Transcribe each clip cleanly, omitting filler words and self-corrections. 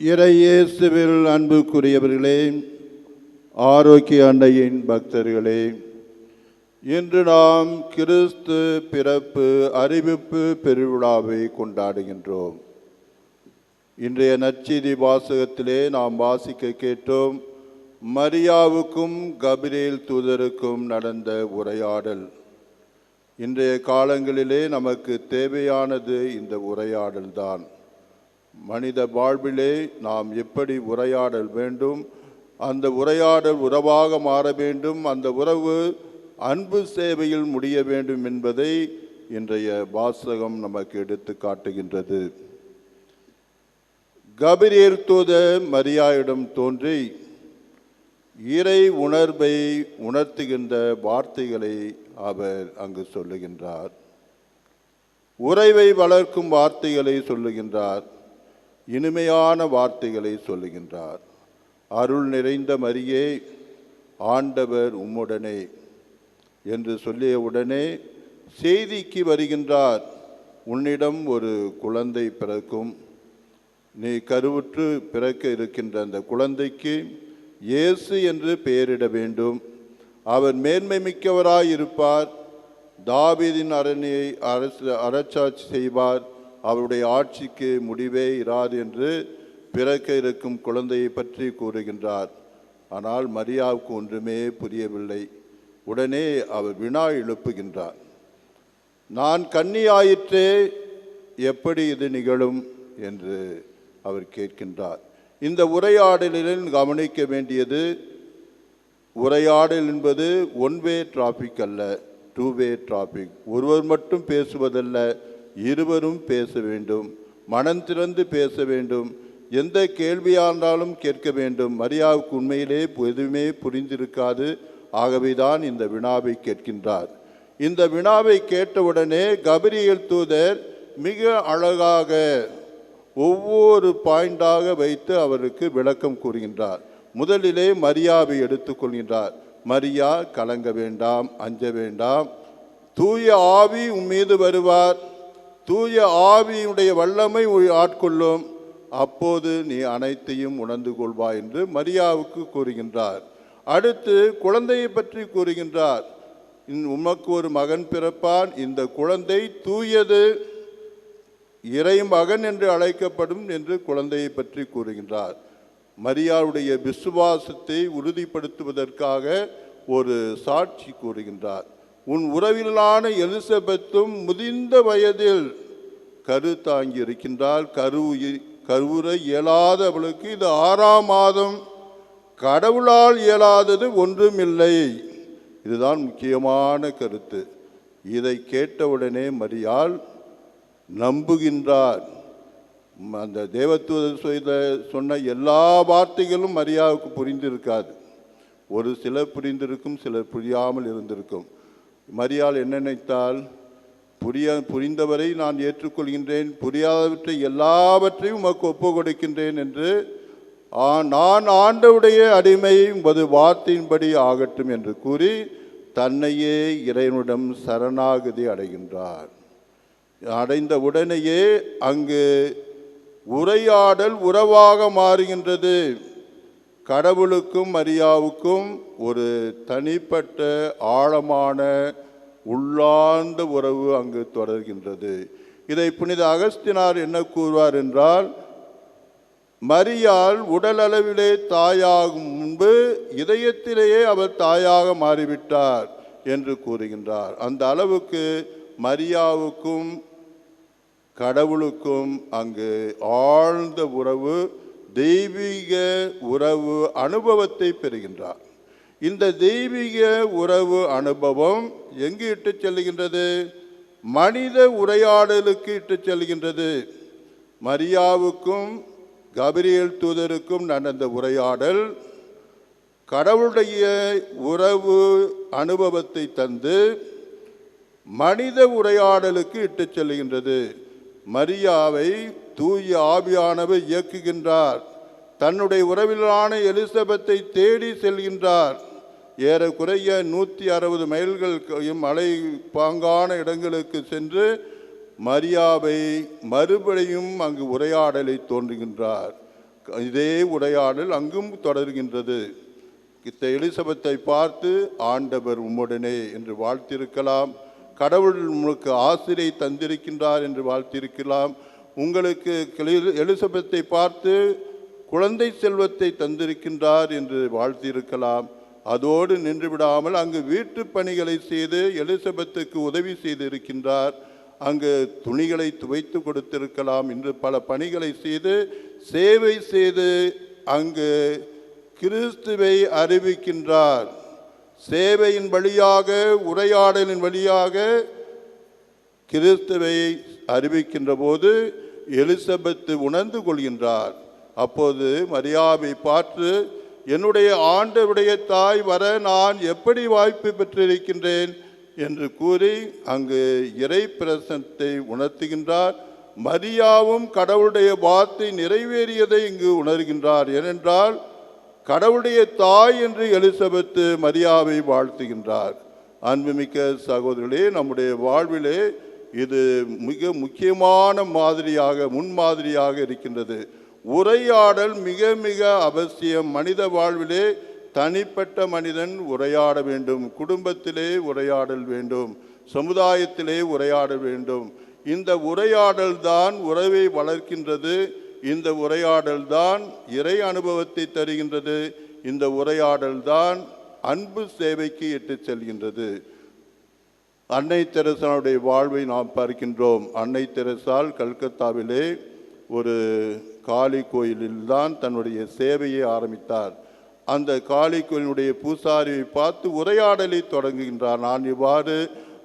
இறையேசுவில் அன்புக்குரியவர்களே, ஆரோக்கிய அன்னையின் பக்தர்களே, இன்று நாம் கிறிஸ்து பிறப்பு அறிவிப்பு பெருவிழாவை கொண்டாடுகின்றோம். இன்றைய நற்செய்தி வாசகத்திலே நாம் வாசிக்க கேட்டோம், மரியாவுக்கும் கபிரியேல் தூதருக்கும் நடந்த உரையாடல். இன்றைய காலங்களிலே நமக்கு தேவையானது இந்த உரையாடல்தான். மனித வாழ்விலே நாம் எப்படி உரையாடல் வேண்டும், அந்த உரையாடல் உறவாக மாற வேண்டும், அந்த உறவு அன்பு சேவையில் முடிய வேண்டும் என்பதை இன்றைய வாசகம் நமக்கு எடுத்து காட்டுகின்றது. கபிரியேல் தூதர் மரியாவிடம் தோன்றி இறை உணர்வை உணர்த்துகின்ற வார்த்தைகளை அவர் அங்கு சொல்லுகின்றார். உறவை வளர்க்கும் வார்த்தைகளை சொல்லுகின்றார், இனிமையான வார்த்தைகளை சொல்லுகின்றார். அருள் நிறைந்த மரியே, ஆண்டவர் உம்முடனே என்று சொல்லிய உடனே செய்திக்கு வருகின்றார். உன்னிடம் ஒரு குழந்தை பிறக்கும், நீ கருவுற்று பிறக்க இருக்கின்ற அந்த குழந்தைக்கு இயேசு என்று பெயரிட வேண்டும். அவர் மேன்மை மிக்கவராயிருப்பார், தாவீதின் அரணியை அரசாட்சி செய்வார், அவருடைய ஆட்சிக்கு முடிவே இராது என்று பிறக்க இருக்கும் குழந்தையை பற்றி கூறுகின்றார். ஆனால் மரியாவுக்கு ஒன்றுமே புரியவில்லை. உடனே அவர் வினா எழுப்புகின்றார். நான் கன்னியாயிற்றே, எப்படி இது நிகழும் என்று அவர் கேட்கின்றார். இந்த உரையாடலில் கவனிக்க வேண்டியது, உரையாடல் என்பது ஒன் வே டிராபிக் அல்ல, டூ வே டிராபிக். ஒருவர் மட்டும் பேசுவதல்ல, இருவரும் பேச வேண்டும், மனம் திறந்து பேச வேண்டும், எந்த கேள்வியானாலும் கேட்க வேண்டும். மரியாவுக்கு உண்மையிலே எதுவுமே புரிந்திருக்காது. ஆகவேதான் இந்த வினாவை கேட்கின்றார். இந்த வினாவை கேட்டவுடனே கபிரியேல் தூதர் மிக அழகாக ஒவ்வொரு பாயிண்டாக வைத்து அவருக்கு விளக்கம் கூறுகின்றார். முதலிலே மரியாவை எடுத்துக்கொள்கின்றார். மரியா, கலங்க வேண்டாம், அஞ்ச வேண்டாம், தூய ஆவி உம்மீது வருவார், தூய ஆவியுடைய வல்லமை ஆட்கொள்ளும், அப்போது நீ அனைத்தையும் உணர்ந்து கொள்வாய் என்று மரியாவுக்கு கூறுகின்றார். அடுத்து குழந்தையை பற்றி கூறுகின்றார். உமக்கு ஒரு மகன் பிறப்பான், இந்த குழந்தை தூயது, இறை மகன் என்று அழைக்கப்படும் என்று குழந்தையை பற்றி கூறுகின்றார். மரியாவுடைய விசுவாசத்தை உறுதிப்படுத்துவதற்காக ஒரு சாட்சி கூறுகின்றார். உன் உறவிலான எலிசபெத்தும் முதிர்ந்த வயதில் கரு தாங்கி இருக்கின்றால், கருவுற இயலாத அவளுக்கு இது 6ஆம் மாதம், கடவுளால் இயலாதது ஒன்றுமில்லை. இதுதான் முக்கியமான கருத்து. இதை கேட்டவுடனே மரியாள் நம்புகின்றார். அந்த தேவதூதர் சொன்ன எல்லா வார்த்தைகளும் மரியாவுக்கு புரிந்திருக்காது. ஒரு சிலர் புரிந்திருக்கும், சிலர் புரியாமல் இருந்திருக்கும். மரியாள் என்ன நினைத்தால், புரிந்தவரை நான் ஏற்றுக்கொள்கின்றேன், புரியாதவற்றை எல்லாவற்றையும் உமக்கு ஒப்பு கொடுக்கின்றேன் என்று, நான் ஆண்டவுடைய அடிமை, உமது வார்த்தையின்படி ஆகட்டும் என்று கூறி தன்னையே இறைவனிடம் சரணாகதி அடைகின்றார். அடைந்த உடனேயே அங்கு உரையாடல் உறவாக மாறுகின்றது. கடவுளுக்கும் மரியாவுக்கும் ஒரு தனிப்பட்ட ஆழமான உள்ளார்ந்த உறவு அங்கு தொடர்கின்றது. இதை புனித அகஸ்தினார் என்ன கூறுவார் என்றால், மரியாள் உடல் அளவிலே தாயாகும் முன்பு இதயத்திலேயே அவர் தாயாக மாறிவிட்டார் என்று கூறுகின்றார். அந்த அளவுக்கு மரியாவுக்கும் கடவுளுக்கும் அங்கு ஆழ்ந்த உறவு, தெய்வீக உறவு அனுபவத்தை பெறுகின்றார். இந்த தெய்வீக உறவு அனுபவம் எங்கு இட்டு செல்கின்றது? மனித உரையாடலுக்கு இட்டு செல்கின்றது. மரியாவுக்கும் கபிரியேல் தூதருக்கும் நடந்த உரையாடல் கடவுளுடைய உறவு அனுபவத்தை தந்து மனித உரையாடலுக்கு இட்டு செல்கின்றது. மரியாவை தூய ஆவியானவர் இயக்குகின்றார். தன்னுடைய உறவிலான எலிசபெத்தை தேடி செல்கின்றார். ஏறக்குறைய 160 மைல்கள் மலை பாங்கான இடங்களுக்கு சென்று மரியாவை மறுபடியும் அங்கு உரையாடலை தோன்றுகின்றார். இதே உரையாடல் அங்கும் தொடர்கின்றது. எலிசபெத்தை பார்த்து ஆண்டவர் உம்முடனே என்று வாழ்த்திருக்கலாம், கடவுள் உங்களுக்கு ஆசிரியை தந்திருக்கின்றார் என்று வாழ்த்திருக்கலாம், உங்களுக்கு எலிசபெத்தை பார்த்து குழந்தை செல்வத்தை தந்திருக்கின்றார் என்று வாழ்த்தியிருக்கலாம். அதோடு நின்று விடாமல் அங்கு வீட்டு பணிகளை செய்து எலிசபெத்துக்கு உதவி செய்திருக்கின்றார். அங்கு துணிகளை துவைத்து கொடுத்திருக்கலாம். இன்று பல பணிகளை செய்து சேவை செய்து அங்கு கிறிஸ்துவை அறிவிக்கின்றார். சேவையின் வழியாக, உரையாடலின் வழியாக கிறிஸ்துவை அறிவிக்கின்ற போது எலிசபெத்து உணர்ந்து கொள்கின்றார். அப்போது மரியாவை பார்த்து, என்னுடைய ஆண்டவருடைய தாய் வர நான் எப்படி வாய்ப்பு பெற்றிருக்கின்றேன் என்று கூறி அங்கு இறை பிரசன்னத்தை உணர்த்துகின்றார். மரியாவும் கடவுளுடைய வார்த்தை நிறைவேறியதை இங்கு உணர்கின்றார். ஏனென்றால் கடவுளுடைய தாய் என்று எலிசபெத்து மரியாவை வாழ்த்துகின்றார். அன்புமிக்க சகோதரர்களே, நம்முடைய வாழ்விலே இது மிக முக்கியமான மாதிரியாக, முன்மாதிரியாக இருக்கின்றது. உரையாடல் மிக மிக அவசியம். மனித வாழ்விலே தனிப்பட்ட மனிதன் உரையாட வேண்டும், குடும்பத்திலே உரையாடல் வேண்டும், சமுதாயத்திலே உரையாட வேண்டும். இந்த உரையாடல் தான் உறவை வளர்க்கின்றது. இந்த உரையாடல் தான் இறை அனுபவத்தை தருகின்றது. இந்த உரையாடல் தான் அன்பு சேவைக்கு இட்டுச் செல்கின்றது. அன்னை தெரசாவுடைய வாழ்வை நாம் பார்க்கின்றோம். அன்னை தெரசால் கல்கத்தாவிலே ஒரு காளி கோயிலில் தான் தன்னுடைய சேவையை ஆரம்பித்தார். அந்த காளி கோயிலுடைய பூசாரியை பார்த்து உரையாடலை தொடங்குகின்றார். நான் இவ்வாறு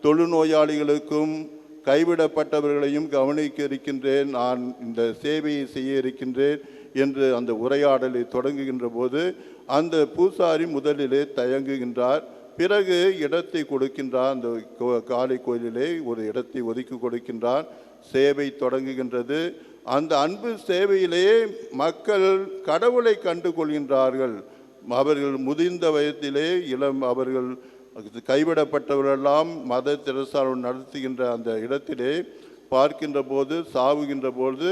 தொழுநோயாளிகளுக்கும் கைவிடப்பட்டவர்களையும் கவனிக்க இருக்கின்றேன், நான் இந்த சேவையை செய்ய இருக்கின்றேன் என்று அந்த உரையாடலை தொடங்குகின்ற போது அந்த பூசாரி முதலிலே தயங்குகின்றார். பிறகு இடத்தை கொடுக்கின்றார். அந்த காளி கோயிலிலே ஒரு இடத்தை ஒதுக்கி கொடுக்கின்றார். சேவை தொடங்குகின்றது. அந்த அன்பு சேவையிலே மக்கள் கடவுளை கண்டு கொள்கின்றார்கள். அவர்கள் முதிர்ந்த வயதிலே அவர்கள் கைவிடப்பட்டவர்களெல்லாம் மத தெரசாவுடன் நடத்துகின்ற அந்த இடத்திலே பார்க்கின்ற போது, சாவுகின்ற போது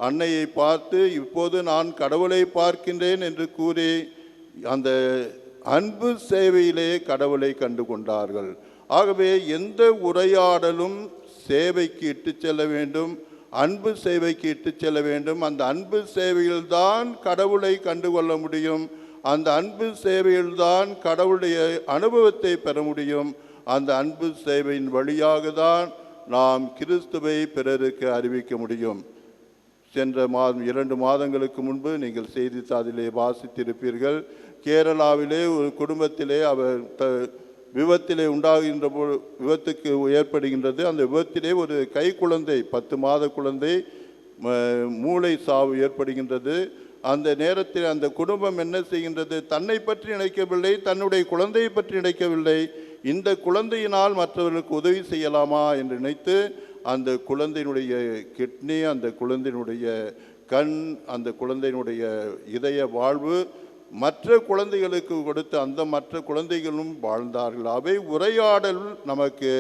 அன்னையை பார்த்து, இப்போது நான் கடவுளை பார்க்கின்றேன் என்று கூறி அந்த அன்பு சேவையிலே கடவுளை கண்டு கொண்டார்கள். ஆகவே எந்த உரையாடலும் சேவைக்கு இட்டு செல்ல வேண்டும், அன்பு சேவைக்கு இட்டு செல்ல வேண்டும். அந்த அன்பு சேவையில்தான் கடவுளை கண்டுகொள்ள முடியும். அந்த அன்பு சேவையில்தான் கடவுளுடைய அனுபவத்தை பெற முடியும். அந்த அன்பு சேவையின் வழியாக தான் நாம் கிறிஸ்துவை பிறருக்கு அறிவிக்க முடியும். சென்ற மாதம் 2 மாதங்களுக்கு முன்பு நீங்கள் செய்தித்தாளிலே வாசித்திருப்பீர்கள். கேரளாவிலே ஒரு குடும்பத்திலே அவர் விபத்திலே உண்டாகின்ற விபத்துக்கு ஏற்படுகின்றது. அந்த விபத்திலே ஒரு கை குழந்தை, 10 மாத குழந்தை மூளை சாவு ஏற்படுகின்றது. அந்த நேரத்தில் அந்த குடும்பம் என்ன செய்கின்றது? தன்னை பற்றி நினைக்கவில்லை, தன்னுடைய குழந்தையை பற்றி நினைக்கவில்லை. இந்த குழந்தையினால் மற்றவர்களுக்கு உதவி செய்யலாமா என்று நினைத்து அந்த குழந்தையினுடைய கிட்னி, அந்த குழந்தையினுடைய கண், அந்த குழந்தையினுடைய இதய வாழ்வு மற்ற குழந்தைகளுக்கு கொடுத்து அந்த மற்ற குழந்தைகளும் வாழ்ந்தார்கள். அவை உரையாடல் நமக்கு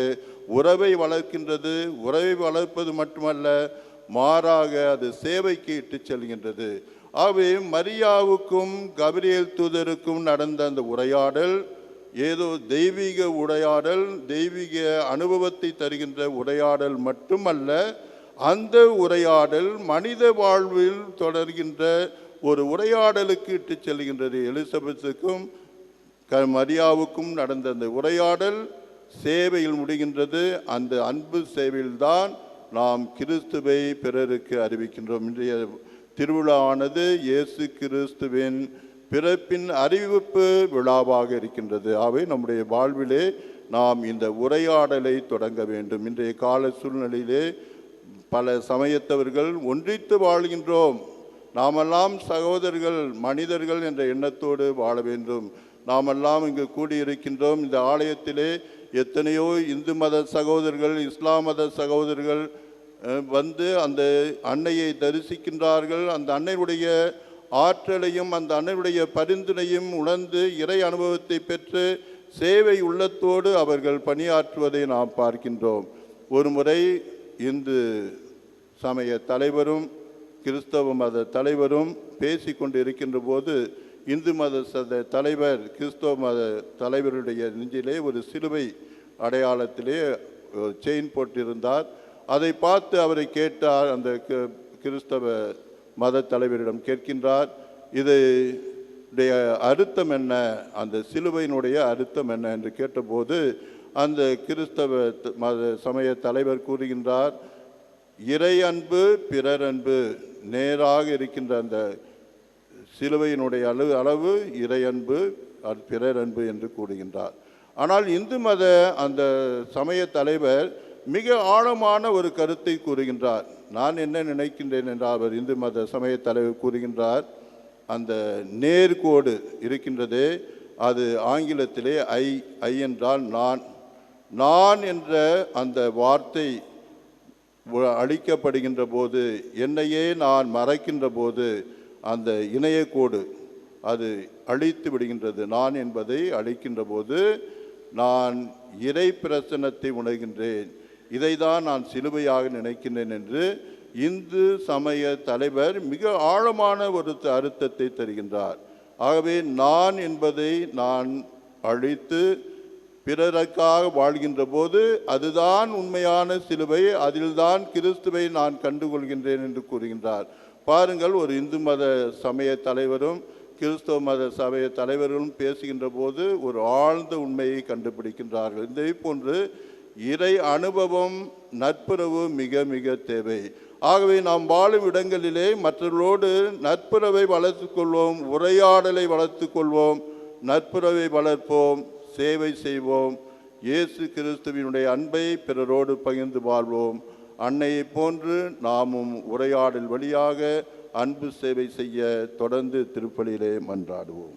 உறவை வளர்க்கின்றது. உறவை வளர்ப்பது மட்டுமல்ல, மாறாக அது சேவைக்கு இட்டு செல்கின்றது. ஆகவே மரியாவுக்கும் கபிரியேல் தூதருக்கும் நடந்த அந்த உரையாடல் ஏதோ தெய்வீக உரையாடல், தெய்வீக அனுபவத்தை தருகின்ற உரையாடல் மட்டுமல்ல, அந்த உரையாடல் மனித வாழ்வில் தொடர்கின்ற ஒரு உரையாடலுக்கு இட்டு செல்கின்றது. எலிசபெத்துக்கும் மரியாவுக்கும் நடந்த அந்த உரையாடல் சேவையில் முடிகின்றது. அந்த அன்பு சேவையில்தான் நாம் கிறிஸ்துவை பிறருக்கு அறிவிக்கின்றோம். இன்றைய திருவிழாவானது இயேசு கிறிஸ்துவின் பிறப்பின் அறிவிப்பு விழாவாக இருக்கின்றது. ஆகவே நம்முடைய வாழ்விலே நாம் இந்த உரையாடலை தொடங்க வேண்டும். இன்றைய கால சூழ்நிலையிலே பல சமயத்தவர்கள் ஒன்றித்து வாழ்கின்றோம். நாமெல்லாம் சகோதரர்கள், மனிதர்கள் என்ற எண்ணத்தோடு வாழ வேண்டும். நாமெல்லாம் இங்கு கூடியிருக்கின்றோம். இந்த ஆலயத்திலே எத்தனையோ இந்து மத சகோதரர்கள், இஸ்லாம் மத சகோதரர்கள் வந்து அந்த அன்னையை தரிசிக்கின்றார்கள். அந்த அன்னையுடைய ஆற்றலையும் அந்த அன்னையுடைய பரிந்துரையும் உணர்ந்து இறை அனுபவத்தை பெற்று சேவை உள்ளத்தோடு அவர்கள் பணியாற்றுவதை நாம் பார்க்கின்றோம். ஒரு முறை இந்து சமய தலைவரும் கிறிஸ்தவ மத தலைவரும் பேசி கொண்டு இருக்கின்ற போது இந்து மத தலைவர் கிறிஸ்தவ மத தலைவருடைய நெஞ்சிலே ஒரு சிலுவை அடையாளத்திலே செயின் போட்டிருந்தார். அதை பார்த்து அவரை கேட்டார். அந்த கிறிஸ்தவ மத தலைவரிடம் கேட்கின்றார், இதனுடைய அர்த்தம் என்ன, அந்த சிலுவையினுடைய அர்த்தம் என்ன என்று கேட்டபோது அந்த கிறிஸ்தவ மத சமய தலைவர் கூறுகின்றார், இறை அன்பு பிறர் அன்பு நேராக இருக்கின்ற அந்த சிலுவையினுடைய அளவு இறை அன்பு பிறர் அன்பு என்று கூறுகின்றார். ஆனால் இந்து மத அந்த சமய தலைவர் மிக ஆழமான ஒரு கருத்தை கூறுகின்றார். நான் என்ன நினைக்கின்றேன் என்றால், அவர் இந்து மத சமய தலைவர் கூறுகின்றார், அந்த நேர்கோடு இருக்கின்றதே அது ஆங்கிலத்திலே ஐ என்றால் நான் என்ற அந்த வார்த்தை அழிக்கப்படுகின்ற போது, என்னையே நான் மறைக்கின்ற போது அந்த இணையக்கோடு அது அழித்து விடுகின்றது. நான் என்பதை அழிக்கின்ற போது நான் இறை பிரசன்னத்தை உணர்கின்றேன், இதைதான் நான் சிலுவையாக நினைக்கின்றேன் என்று இந்து சமய தலைவர் மிக ஆழமான ஒரு அர்த்தத்தை தருகின்றார். ஆகவே நான் என்பதை நான் அழித்து பிறருக்காக வாழ்கின்ற போது அதுதான் உண்மையான சிலுவை, அதில்தான் கிறிஸ்துவை நான் கண்டுகொள்கின்றேன் என்று கூறுகின்றார். பாருங்கள், ஒரு இந்து மத சமய தலைவரும் கிறிஸ்தவ மத சமய தலைவர்களும் பேசுகின்ற போது ஒரு ஆழ்ந்த உண்மையை கண்டுபிடிக்கின்றார்கள். இதே போன்று இறை அனுபவம் நட்புறவு மிக மிக தேவை. ஆகவே நாம் வாழும் இடங்களிலே மற்றவர்களோடு நட்புறவை வளர்த்து கொள்வோம், உரையாடலை வளர்த்து கொள்வோம், நட்புறவை வளர்ப்போம், சேவை செய்வோம். இயேசு கிறிஸ்துவினுடைய அன்பை பிறரோடு பகிர்ந்து வாழ்வோம். அன்னையை போன்று நாமும் உரையாடல் வழியாக அன்பு சேவை செய்ய தொடர்ந்து திருப்பலியிலே மன்றாடுவோம்.